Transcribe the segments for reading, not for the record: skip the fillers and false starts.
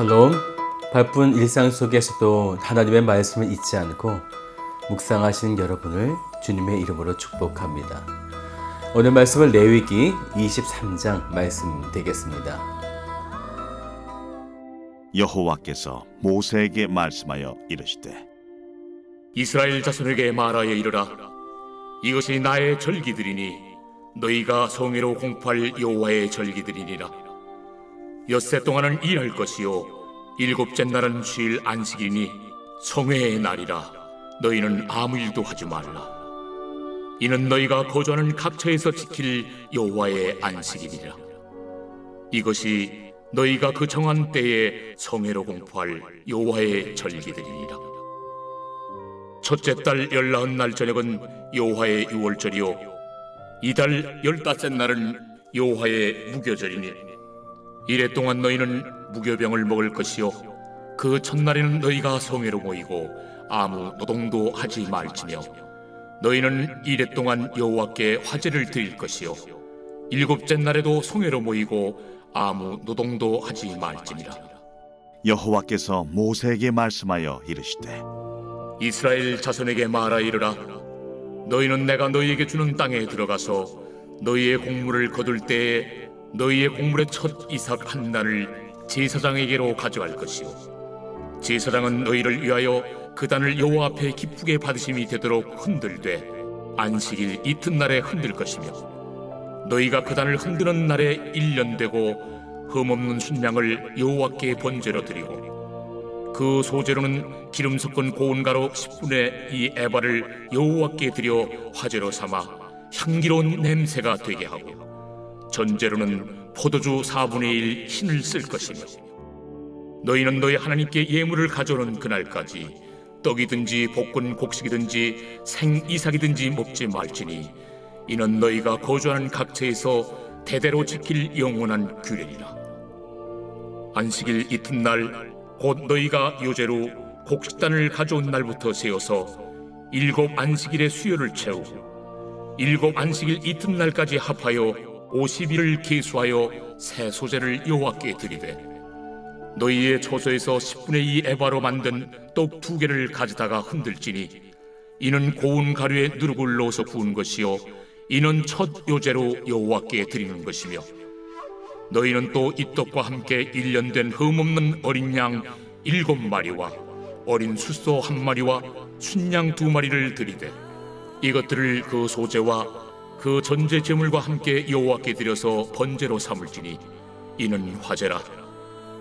샬롬. 바쁜 일상 속에서도 하나님의 말씀을 잊지 않고 묵상하시는 여러분을 주님의 이름으로 축복합니다. 오늘 말씀은 레위기 23장 말씀 되겠습니다. 여호와께서 모세에게 말씀하여 이르시되 이스라엘 자손에게 말하여 이르라. 이것이 나의 절기들이니 너희가 성회로 공포할 여호와의 절기들이니라. 엿새 동안은 일할 것이요 일곱째 날은 쉴 안식이니 성회의 날이라. 너희는 아무 일도 하지 말라. 이는 너희가 거주하는 각처에서 지킬 여호와의 안식이니라. 이것이 너희가 그 정한 때에 성회로 공포할 여호와의 절기들이니라. 첫째 달 19날 저녁은 여호와의 유월절이요 이달 15날은 여호와의 무교절이니 이래 동안 너희는 무교병을 먹을 것이요 그 첫날에는 너희가 성회로 모이고 아무 노동도 하지 말지며 너희는 이래 동안 여호와께 화제를 드릴 것이요 일곱째 날에도 성회로 모이고 아무 노동도 하지 말지니라. 여호와께서 모세에게 말씀하여 이르시되 이스라엘 자손에게 말하여 이르라. 너희는 내가 너희에게 주는 땅에 들어가서 너희의 곡물을 거둘 때에 너희의 곡물의 첫 이삭 한 단을 제사장에게로 가져갈 것이요 제사장은 너희를 위하여 그 단을 여호와 앞에 기쁘게 받으심이 되도록 흔들되 안식일 이튿날에 흔들 것이며 너희가 그 단을 흔드는 날에 1년 되고 흠없는 순양을 여호와께 번제로 드리고 그 소제로는 기름 섞은 고운 가루 10분의 2 에바를 여호와께 드려 화제로 삼아 향기로운 냄새가 되게 하고 전제로는 포도주 4분의 1 흰을 쓸 것이며 너희는 너희 하나님께 예물을 가져오는 그날까지 떡이든지 볶은 곡식이든지 생 이삭이든지 먹지 말지니 이는 너희가 거주하는 각처에서 대대로 지킬 영원한 규례니라. 안식일 이튿날 곧 너희가 요제로 곡식단을 가져온 날부터 세어서 7 안식일의 수요를 채우고 7 안식일 이튿날까지 합하여 50일을 계수하여 새 소제를 여호와께 드리되 너희의 초소에서 10분의 2 에바로 만든 떡 2개를 가져다가 흔들지니 이는 고운 가루에 누룩을 넣어서 구운 것이요 이는 첫 요제로 여호와께 드리는 것이며 너희는 또 이 떡과 함께 1년 된 흠없는 어린 양 7마리와 어린 숫소 1마리와 순양 2마리를 드리되 이것들을 그 소제와 그 전제 제물과 함께 여호와께 드려서 번제로 삼을지니 이는 화제라.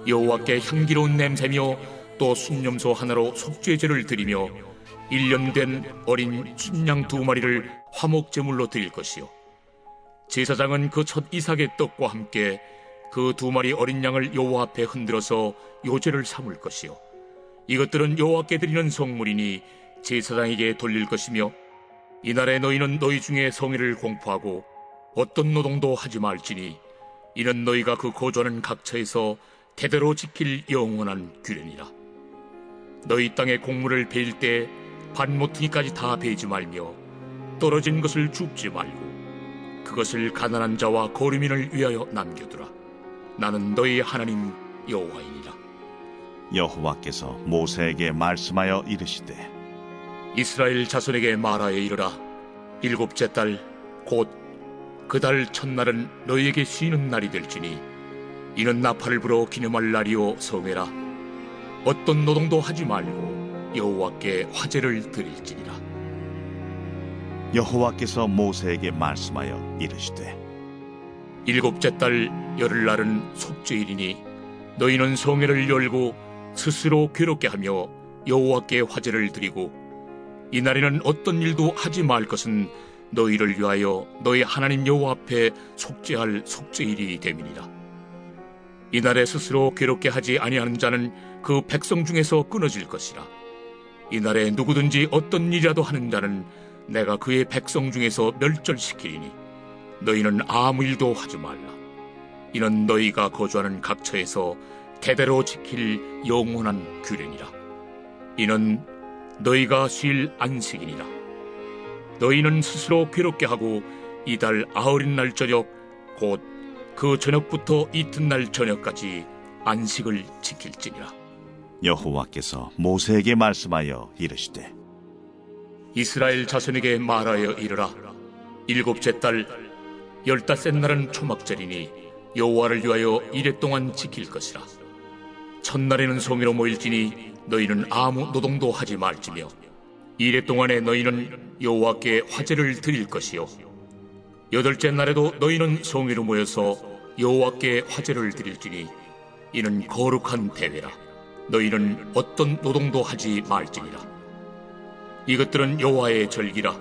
여호와께 향기로운 냄새며 또 순념소 하나로 속죄제를 드리며 1년 된 어린 순양 2마리를 화목 제물로 드릴 것이요 제사장은 그 첫 이삭의 떡과 함께 그 2마리 어린 양을 여호와 앞에 흔들어서 요제를 삼을 것이요 이것들은 여호와께 드리는 성물이니 제사장에게 돌릴 것이며 이날에 너희는 너희 중에 성회를 공포하고 어떤 노동도 하지 말지니 이는 너희가 그 거주하는 각처에서 대대로 지킬 영원한 규례니라. 너희 땅에 곡물을 베일 때 반모퉁이까지 다 베지 말며 떨어진 것을 줍지 말고 그것을 가난한 자와 거류민을 위하여 남겨두라. 나는 너희 하나님 여호와이니라. 여호와께서 모세에게 말씀하여 이르시되 이스라엘 자손에게 말하여 이르라. 7째 달 곧 그 달 첫날은 너희에게 쉬는 날이 될지니 이는 나팔을 불어 기념할 날이요 성회라. 어떤 노동도 하지 말고 여호와께 화제를 드릴지니라. 여호와께서 모세에게 말씀하여 이르시되 7째 달 열흘날은 속죄일이니 너희는 성회를 열고 스스로 괴롭게 하며 여호와께 화제를 드리고 이날에는 어떤 일도 하지 말 것은 너희를 위하여 너희 하나님 여호와 앞에 속죄할 속죄일이 됨이니라. 이날에 스스로 괴롭게 하지 아니하는 자는 그 백성 중에서 끊어질 것이라. 이날에 누구든지 어떤 일이라도 하는 자는 내가 그의 백성 중에서 멸절시키리니 너희는 아무 일도 하지 말라. 이는 너희가 거주하는 각처에서 대대로 지킬 영원한 규례니라. 이는 너희가 쉴 안식이니라. 너희는 스스로 괴롭게 하고 이달 아흔날 저녁 곧 그 저녁부터 이튿날 저녁까지 안식을 지킬지니라. 여호와께서 모세에게 말씀하여 이르시되 이스라엘 자손에게 말하여 이르라. 일곱째 달 15째 날은 초막절이니 여호와를 위하여 이레 동안 지킬 것이라. 첫날에는 성회로 모일지니 너희는 아무 노동도 하지 말지며 이레 동안에 너희는 여호와께 화제를 드릴 것이요 여덟째 날에도 너희는 성회로 모여서 여호와께 화제를 드릴지니 이는 거룩한 대회라. 너희는 어떤 노동도 하지 말지니라. 이것들은 여호와의 절기라.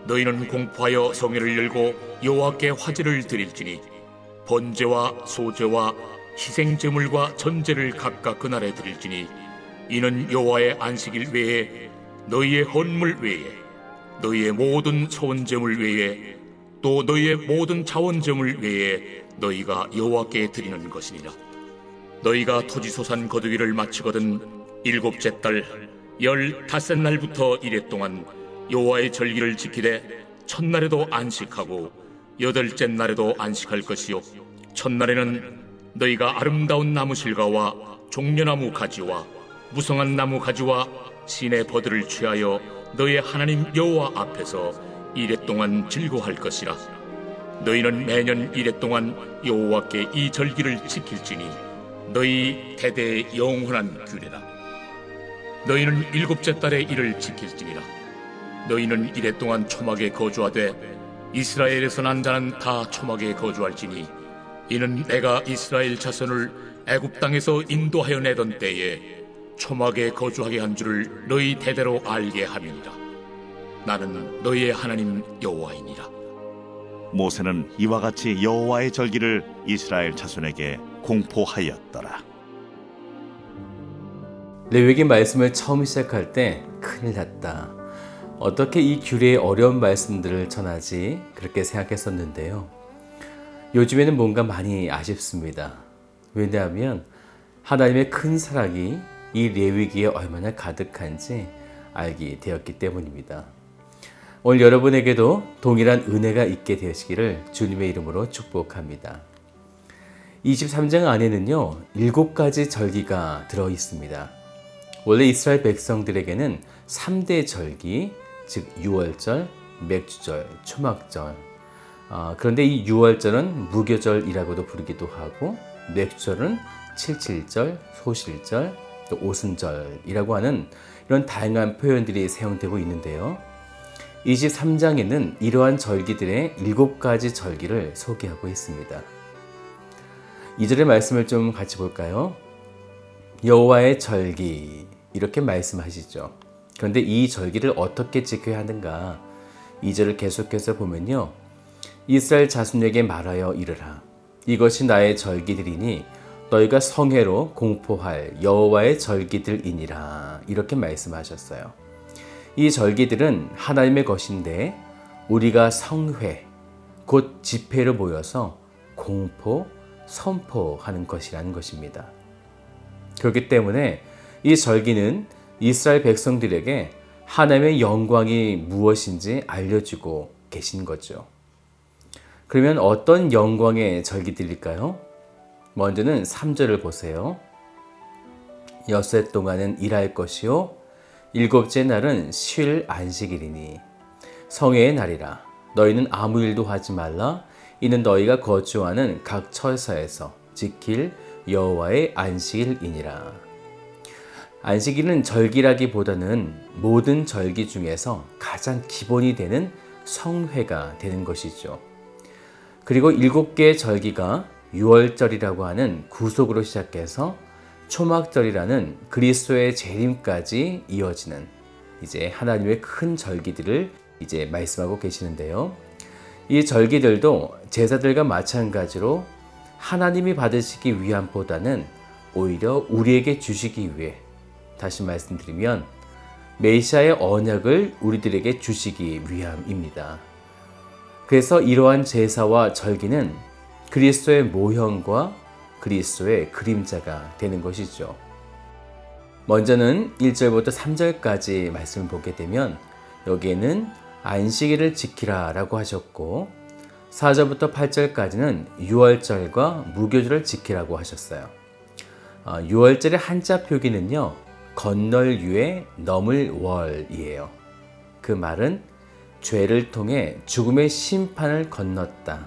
너희는 공포하여 성회를 열고 여호와께 화제를 드릴지니 번제와 소제와 희생제물과 전제를 각각 그날에 드릴지니 이는 여호와의 안식일 외에 너희의 헌물 외에 너희의 모든 소원제물 외에 또 너희의 모든 자원제물 외에 너희가 여호와께 드리는 것이니라. 너희가 토지소산 거두기를 마치거든 일곱째 달 15날부터 이레 동안 여호와의 절기를 지키되 첫날에도 안식하고 여덟째 날에도 안식할 것이요 첫날에는 너희가 아름다운 나무 실과와 종려나무 가지와 무성한 나무 가지와 신의 버들을 취하여 너희의 하나님 여호와 앞에서 이레 동안 즐거워할 것이라. 너희는 매년 이레 동안 여호와께 이 절기를 지킬지니 너희 대대의 영원한 규례라. 너희는 일곱째 달에 이를 지킬지니라. 너희는 이레 동안 초막에 거주하되 이스라엘에서 난 자는 다 초막에 거주할지니 이는 내가 이스라엘 자손을 애굽 땅에서 인도하여 내던 때에 초막에 거주하게 한 줄을 너희 대대로 알게 함이니라. 나는 너희의 하나님 여호와이니라. 모세는 이와 같이 여호와의 절기를 이스라엘 자손에게 공포하였더라. 레위기 말씀을 처음 시작할 때 큰일 났다. 어떻게 이 규례의 어려운 말씀들을 전하지? 그렇게 생각했었는데요. 요즘에는 뭔가 많이 아쉽습니다. 왜냐하면 하나님의 큰 사랑이 이 레위기에 얼마나 가득한지 알게 되었기 때문입니다. 오늘 여러분에게도 동일한 은혜가 있게 되시기를 주님의 이름으로 축복합니다. 23장 안에는요 7가지 절기가 들어 있습니다. 원래 이스라엘 백성들에게는 3대 절기, 즉 유월절, 맥주절, 초막절. 그런데 이 유월절은 무교절이라고도 부르기도 하고 맥주절은 칠칠절, 소실절, 또 오순절이라고 하는 이런 다양한 표현들이 사용되고 있는데요. 23장에는 이러한 절기들의 7가지 절기를 소개하고 있습니다. 2절의 말씀을 좀 같이 볼까요? 여호와의 절기 이렇게 말씀하시죠. 그런데 이 절기를 어떻게 지켜야 하는가? 2절을 계속해서 보면요. 이스라엘 자손에게 말하여 이르라. 이것이 나의 절기들이니 너희가 성회로 공포할 여호와의 절기들이니라. 이렇게 말씀하셨어요. 이 절기들은 하나님의 것인데 우리가 성회, 곧 집회로 모여서 공포, 선포하는 것이라는 것입니다. 그렇기 때문에 이 절기는 이스라엘 백성들에게 하나님의 영광이 무엇인지 알려주고 계신 거죠. 그러면 어떤 영광의 절기들일까요? 먼저는 3절을 보세요. 엿새 동안은 일할 것이요 일곱째 날은 쉴 안식일이니 성회의 날이라. 너희는 아무 일도 하지 말라. 이는 너희가 거주하는 각 처소에서 지킬 여호와의 안식일이니라. 안식일은 절기라기보다는 모든 절기 중에서 가장 기본이 되는 성회가 되는 것이죠. 그리고 7개의 절기가 유월절이라고 하는 구속으로 시작해서 초막절이라는 그리스도의 재림까지 이어지는 이제 하나님의 큰 절기들을 이제 말씀하고 계시는데요. 이 절기들도 제사들과 마찬가지로 하나님이 받으시기 위함보다는 오히려 우리에게 주시기 위해, 다시 말씀드리면 메시아의 언약을 우리들에게 주시기 위함입니다. 그래서 이러한 제사와 절기는 그리스도의 모형과 그리스도의 그림자가 되는 것이죠. 먼저는 1절부터 3절까지 말씀을 보게 되면 여기에는 안식일을 지키라 라고 하셨고 4절부터 8절까지는 유월절과 무교절을 지키라고 하셨어요. 유월절의 한자 표기는요, 건널 유에 넘을 월이에요. 그 말은 죄를 통해 죽음의 심판을 건넜다.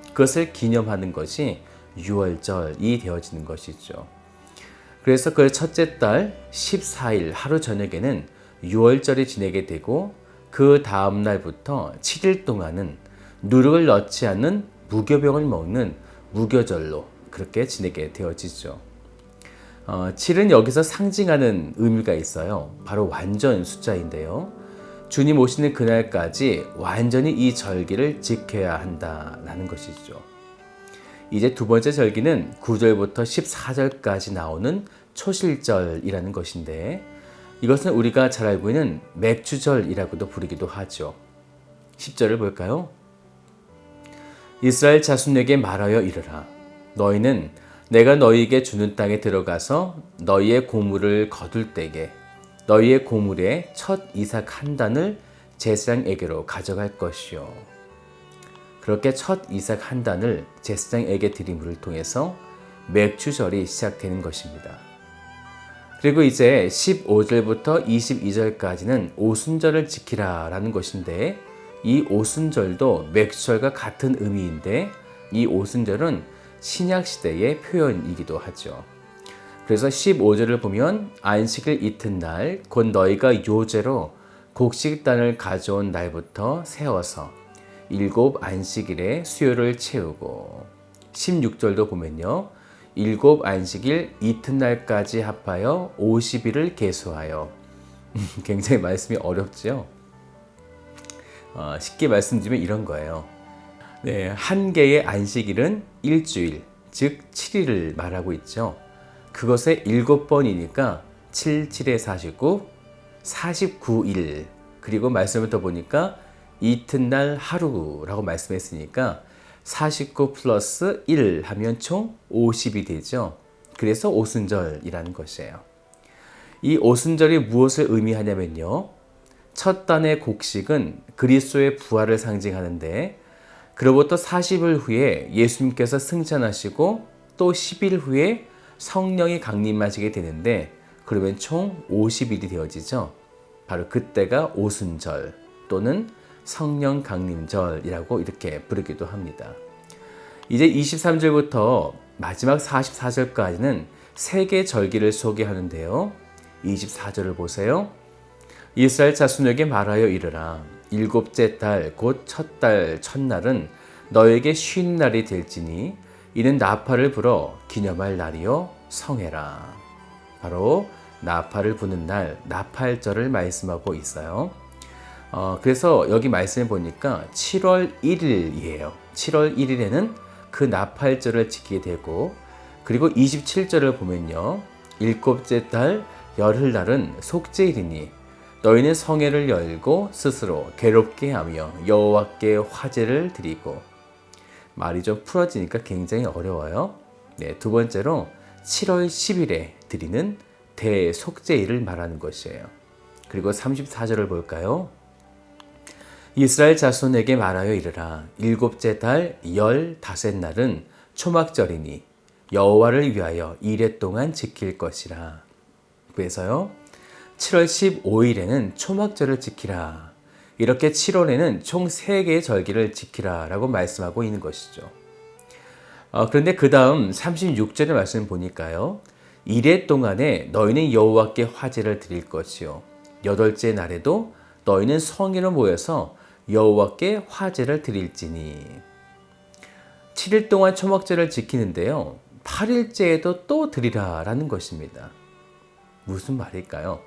그것을 기념하는 것이 유월절이 되어지는 것이죠. 그래서 그 첫째 달 14일 하루 저녁에는 유월절이 지내게 되고, 그 다음 날부터 7일 동안은 누룩을 넣지 않는 무교병을 먹는 무교절로 그렇게 지내게 되어지죠. 7은 여기서 상징하는 의미가 있어요. 바로 완전 숫자인데요. 주님 오시는 그날까지 완전히 이 절기를 지켜야 한다라는 것이죠. 이제 두 번째 절기는 9절부터 14절까지 나오는 초실절이라는 것인데, 이것은 우리가 잘 알고 있는 맥주절이라고도 부르기도 하죠. 10절을 볼까요? 이스라엘 자손에게 말하여 이르라. 너희는 내가 너희에게 주는 땅에 들어가서 너희의 고물을 거둘 때에 너희의 고물의 첫 이삭 한 단을 제사장에게로 가져갈 것이요. 그렇게 첫 이삭 한 단을 제사장에게 드림을 통해서 맥주절이 시작되는 것입니다. 그리고 이제 15절부터 22절까지는 오순절을 지키라 라는 것인데, 이 오순절도 맥주절과 같은 의미인데, 이 오순절은 신약시대의 표현이기도 하죠. 그래서 15절을 보면 안식일 이튿날 곧 너희가 요제로 곡식단을 가져온 날부터 세워서 7 안식일에 수요를 채우고, 16절도 보면요, 7 안식일 이튿날까지 합하여 50일을 계수하여. 굉장히 말씀이 어렵죠. 쉽게 말씀드리면 이런 거예요. 네, 한 개의 안식일은 일주일, 즉 7일을 말하고 있죠. 그것의 7번이니까 7, 7에 49, 49일. 그리고 말씀을 더 보니까 이튿날 하루라고 말씀했으니까 49 플러스 1 하면 총 50이 되죠. 그래서 오순절이라는 것이에요. 이 오순절이 무엇을 의미하냐면요, 첫 단의 곡식은 그리스도의 부활을 상징하는데, 그로부터 40일 후에 예수님께서 승천하시고 또 10일 후에 성령이 강림하시게 되는데, 그러면 총 50일이 되어지죠. 바로 그때가 오순절 또는 성령 강림절이라고 이렇게 부르기도 합니다. 이제 23절부터 마지막 44절까지는 세 개 절기를 소개하는데요. 24절을 보세요. 이스라엘 자손에게 말하여 이르라. 일곱째 달 곧 첫 달 첫날은 너에게 쉬는 날이 될지니 이는 나팔을 불어 기념할 날이요 성회라. 바로 나팔을 부는 날, 나팔절을 말씀하고 있어요. 그래서 여기 말씀해 보니까 7월 1일이에요. 7월 1일에는 그 나팔절을 지키게 되고, 그리고 27절을 보면요, 일곱째 달 열흘날은 속죄일이니 너희는 성회를 열고 스스로 괴롭게 하며 여호와께 화제를 드리고. 말이 좀 풀어지니까 굉장히 어려워요. 네, 두 번째로 7월 10일에 드리는 대속죄일을 말하는 것이에요. 그리고 34절을 볼까요? 이스라엘 자손에게 말하여 이르라. 일곱째 달 15날은 초막절이니 여호와를 위하여 이레 동안 지킬 것이라. 그래서요, 7월 15일에는 초막절을 지키라. 이렇게 7월에는 총 3개의 절기를 지키라 라고 말씀하고 있는 것이죠. 그런데 그 다음 36절의 말씀 보니까요, 이레 동안에 너희는 여호와께 화제를 드릴 것이요 8째 날에도 너희는 성회로 모여서 여호와께 화제를 드릴지니. 7일 동안 초막절을 지키는데요, 8일째에도 또 드리라 라는 것입니다. 무슨 말일까요?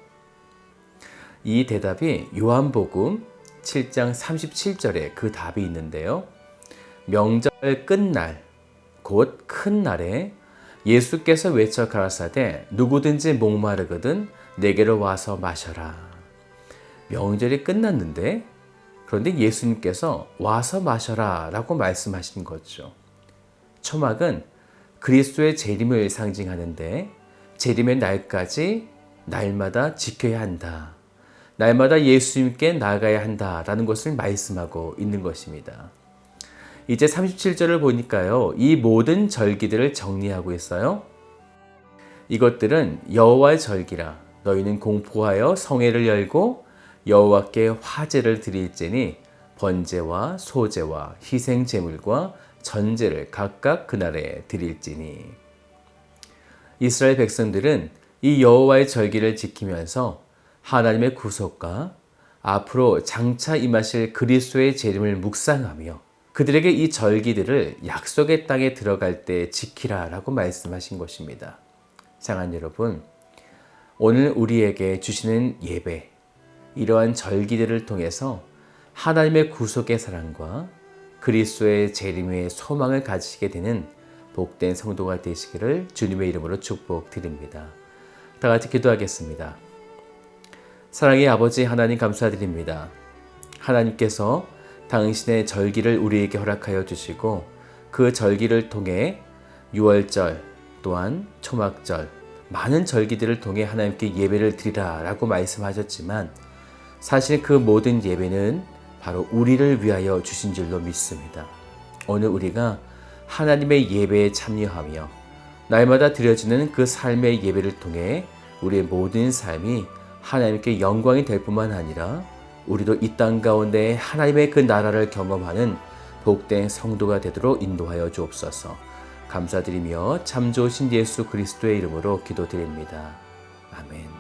이 대답이 요한복음 7장 37절에 그 답이 있는데요, 명절 끝날 곧 큰 날에 예수께서 외쳐 가라사대 누구든지 목마르거든 내게로 와서 마셔라. 명절이 끝났는데, 그런데 예수님께서 와서 마셔라 라고 말씀하신 거죠. 초막은 그리스도의 재림을 상징하는데, 재림의 날까지 날마다 지켜야 한다, 날마다 예수님께 나아가야 한다라는 것을 말씀하고 있는 것입니다. 이제 37절을 보니까요, 이 모든 절기들을 정리하고 있어요. 이것들은 여호와의 절기라. 너희는 공포하여 성회를 열고 여호와께 화제를 드릴지니 번제와 소제와 희생 제물과 전제를 각각 그날에 드릴지니. 이스라엘 백성들은 이 여호와의 절기를 지키면서 하나님의 구속과 앞으로 장차 임하실 그리스도의 재림을 묵상하며 그들에게 이 절기들을 약속의 땅에 들어갈 때 지키라라고 말씀하신 것입니다. 사랑하는 여러분, 오늘 우리에게 주시는 예배, 이러한 절기들을 통해서 하나님의 구속의 사랑과 그리스도의 재림의 소망을 가지시게 되는 복된 성도가 되시기를 주님의 이름으로 축복드립니다. 다 같이 기도하겠습니다. 사랑의 아버지 하나님 감사드립니다. 하나님께서 당신의 절기를 우리에게 허락하여 주시고 그 절기를 통해 유월절 또한 초막절 많은 절기들을 통해 하나님께 예배를 드리라 라고 말씀하셨지만 사실 그 모든 예배는 바로 우리를 위하여 주신 줄로 믿습니다. 오늘 우리가 하나님의 예배에 참여하며 날마다 드려지는 그 삶의 예배를 통해 우리의 모든 삶이 하나님께 영광이 될 뿐만 아니라 우리도 이 땅 가운데 하나님의 그 나라를 경험하는 복된 성도가 되도록 인도하여 주옵소서. 감사드리며 참 좋으신 예수 그리스도의 이름으로 기도드립니다. 아멘.